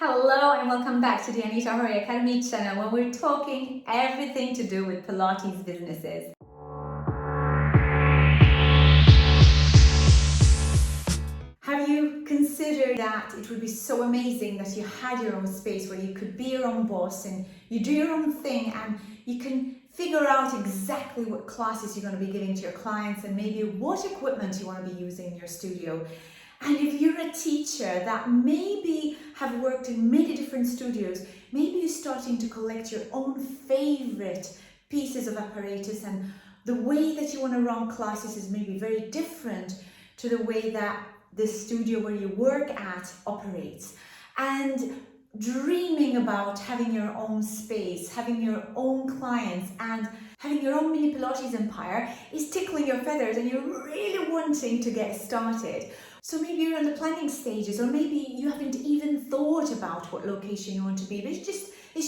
Hello and welcome back to the Anita Horry Academy channel where we're talking everything to do with Pilates businesses. Have you considered that it would be so amazing that you had your own space where you could be your own boss and you do your own thing and you can figure out exactly what classes you're going to be giving to your clients and maybe what equipment you want to be using in your studio? And if you're a teacher that maybe have worked in many different studios, maybe you're starting to collect your own favorite pieces of apparatus, and the way that you want to run classes is maybe very different to the way that the studio where you work at operates. And dreaming about having your own space, having your own clients, and having your own mini Pilates empire is tickling your feathers and you're really wanting to get started. So maybe you're in the planning stages, or maybe you haven't even thought about what location you want to be, but it's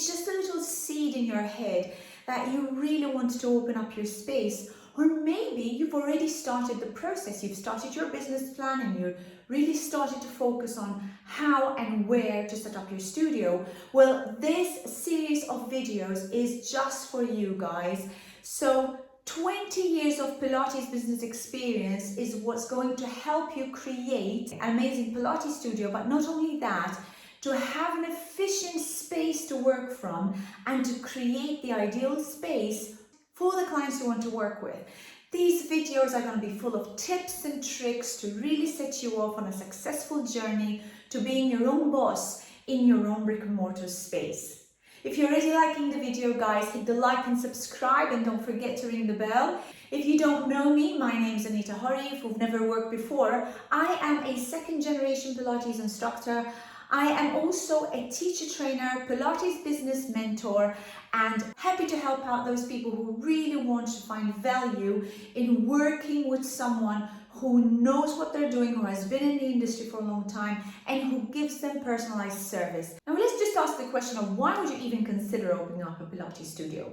just a little seed in your head that you really want to open up your space. Or maybe you've already started the process, you've started your business plan and you're really started to focus on how and where to set up your studio. Well, this series of videos is just for you guys. So 20 years of Pilates business experience is what's going to help you create an amazing Pilates studio, but not only that, to have an efficient space to work from and to create the ideal space for the clients you want to work with. These videos are going to be full of tips and tricks to really set you off on a successful journey to being your own boss in your own brick and mortar space. If you're already liking the video, guys, hit the like and subscribe, and don't forget to ring the bell. If you don't know me, my name's Anita Horry. If you've never worked before, I am a second-generation Pilates instructor. I am also a teacher trainer, Pilates business mentor, and happy to help out those people who really want to find value in working with someone who knows what they're doing, who has been in the industry for a long time, and who gives them personalized service. Now let's just ask the question of why would you even consider opening up a Pilates studio?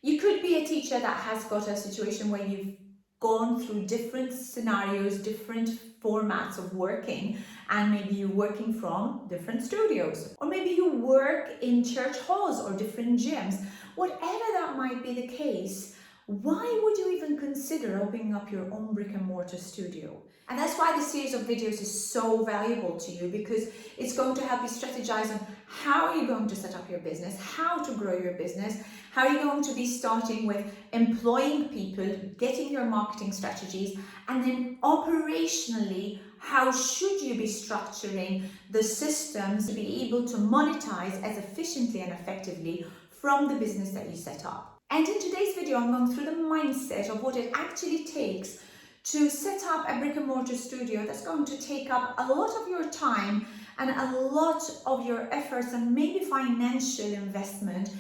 You could be a teacher that has got a situation where you've gone through different scenarios, different formats of working, and maybe you're working from different studios, or maybe you work in church halls or different gyms. Whatever that might be the case, why would you even consider opening up your own brick and mortar studio? And that's why this series of videos is so valuable to you, because it's going to help you strategize on how you're going to set up your business, how to grow your business, how you're going to be starting with employing people, getting your marketing strategies, and then operationally, how should you be structuring the systems to be able to monetize as efficiently and effectively from the business that you set up. And in today's video, I'm going through the mindset of what it actually takes to set up a brick and mortar studio that's going to take up a lot of your time and a lot of your efforts and maybe financial investment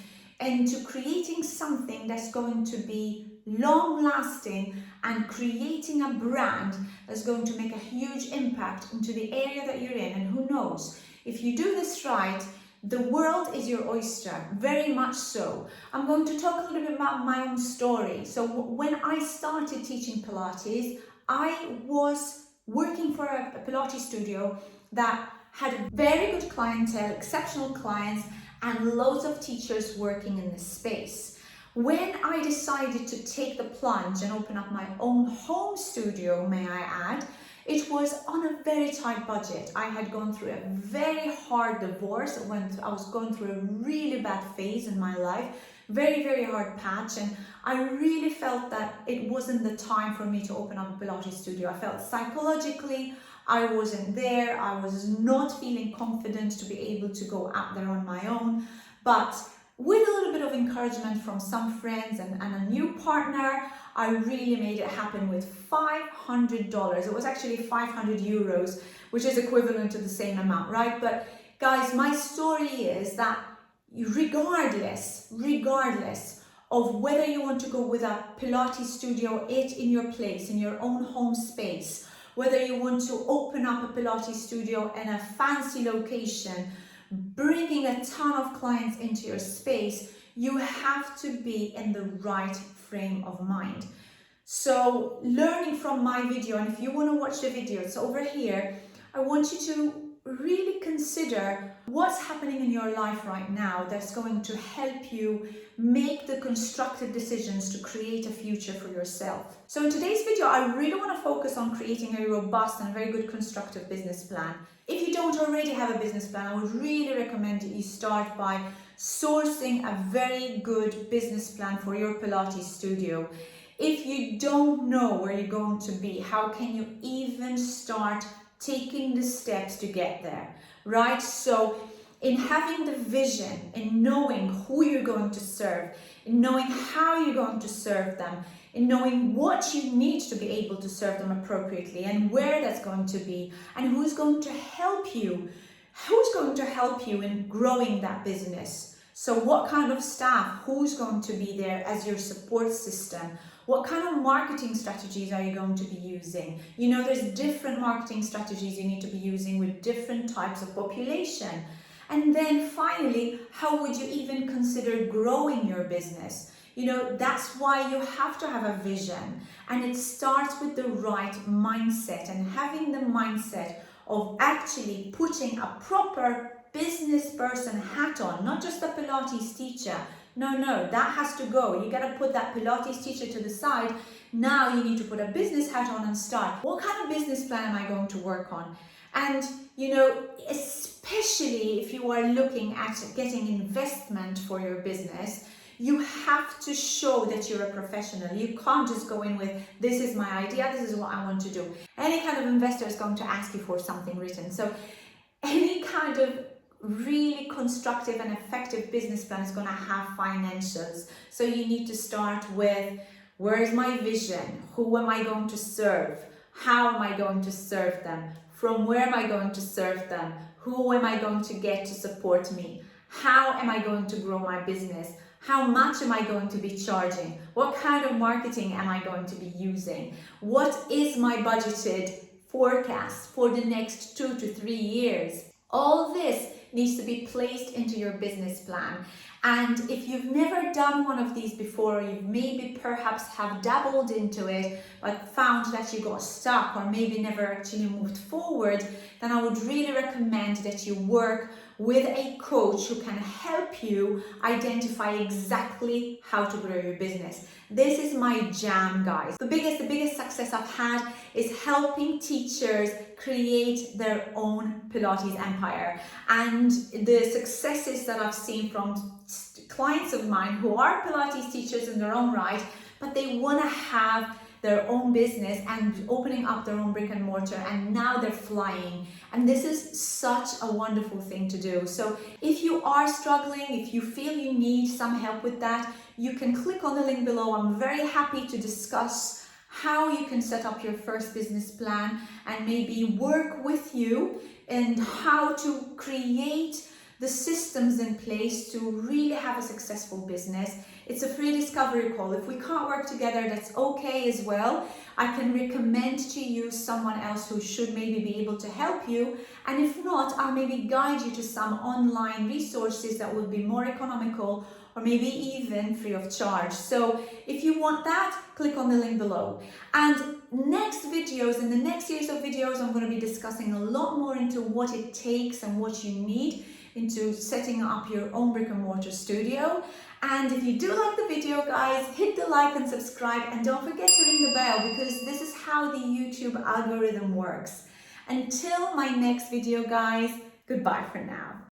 into creating something that's going to be long lasting and creating a brand that's going to make a huge impact into the area that you're in. And who knows, if you do this right, the world is your oyster, very much so. I'm going to talk a little bit about my own story. So when I started teaching Pilates, I was working for a Pilates studio that had a very good clientele, exceptional clients, and loads of teachers working in this space. When I decided to take the plunge and open up my own home studio, may I add, it was on a very tight budget. I had gone through a very hard divorce. I was going through a really bad phase in my life, very, very hard patch. And I really felt that it wasn't the time for me to open up a Pilates studio. I felt psychologically I wasn't there. I was not feeling confident to be able to go out there on my own. But with a little bit of encouragement from some friends and a new partner, I really made it happen with $500. It was actually 500 euros, which is equivalent to the same amount, right? But guys, my story is that regardless of whether you want to go with a Pilates studio in your place, in your own home space, whether you want to open up a Pilates studio in a fancy location, bringing a ton of clients into your space, you have to be in the right frame of mind. So learning from my video, and if you want to watch the video, it's over here. I want you to really consider what's happening in your life right now that's going to help you make the constructive decisions to create a future for yourself. So in today's video, I really want to focus on creating a robust and very good constructive business plan. If you don't already have a business plan, I would really recommend that you start by sourcing a very good business plan for your Pilates studio. If you don't know where you're going to be, how can you even start taking the steps to get there, right? So in having the vision, in knowing who you're going to serve, in knowing how you're going to serve them, in knowing what you need to be able to serve them appropriately and where that's going to be and who's going to help you in growing that business. So what kind of staff, who's going to be there as your support system? What kind of marketing strategies are you going to be using? You know, there's different marketing strategies you need to be using with different types of population. And then finally, how would you even consider growing your business? You know, that's why you have to have a vision, and it starts with the right mindset and having the mindset of actually putting a proper business person hat on, not just a Pilates teacher. No, that has to go. You got to put that Pilates teacher to the side. Now you need to put a business hat on and start. What kind of business plan am I going to work on? And, you know, especially if you are looking at getting investment for your business, you have to show that you're a professional. You can't just go in with, this is my idea, this is what I want to do. Any kind of investor is going to ask you for something written. So any kind of really constructive and effective business plan is going to have financials. So you need to start with, where is my vision? Who am I going to serve? How am I going to serve them? From where am I going to serve them? Who am I going to get to support me? How am I going to grow my business? How much am I going to be charging? What kind of marketing am I going to be using? What is my budgeted forecast for the next 2 to 3 years? All this needs to be placed into your business plan. And if you've never done one of these before, or you maybe perhaps have dabbled into it but found that you got stuck or maybe never actually moved forward, then I would really recommend that you work with a coach who can help you identify exactly how to grow your business. This is my jam, guys. The biggest success I've had is helping teachers create their own Pilates empire. And the successes that I've seen from clients of mine who are Pilates teachers in their own right, but they want to have their own business and opening up their own brick and mortar, and now they're flying. And this is such a wonderful thing to do. So if you are struggling, if you feel you need some help with that, you can click on the link below. I'm very happy to discuss how you can set up your first business plan and maybe work with you and how to create the systems in place to really have a successful business. It's a free discovery call. If we can't work together, that's okay as well. I can recommend to you someone else who should maybe be able to help you. And if not, I'll maybe guide you to some online resources that will be more economical or maybe even free of charge. So if you want that, click on the link below. And next videos, in the next series of videos, I'm going to be discussing a lot more into what it takes and what you need into setting up your own brick and mortar studio. And if you do like the video, guys, hit the like and subscribe, and don't forget to ring the bell, because this is how the YouTube algorithm works. Until my next video, guys, goodbye for now.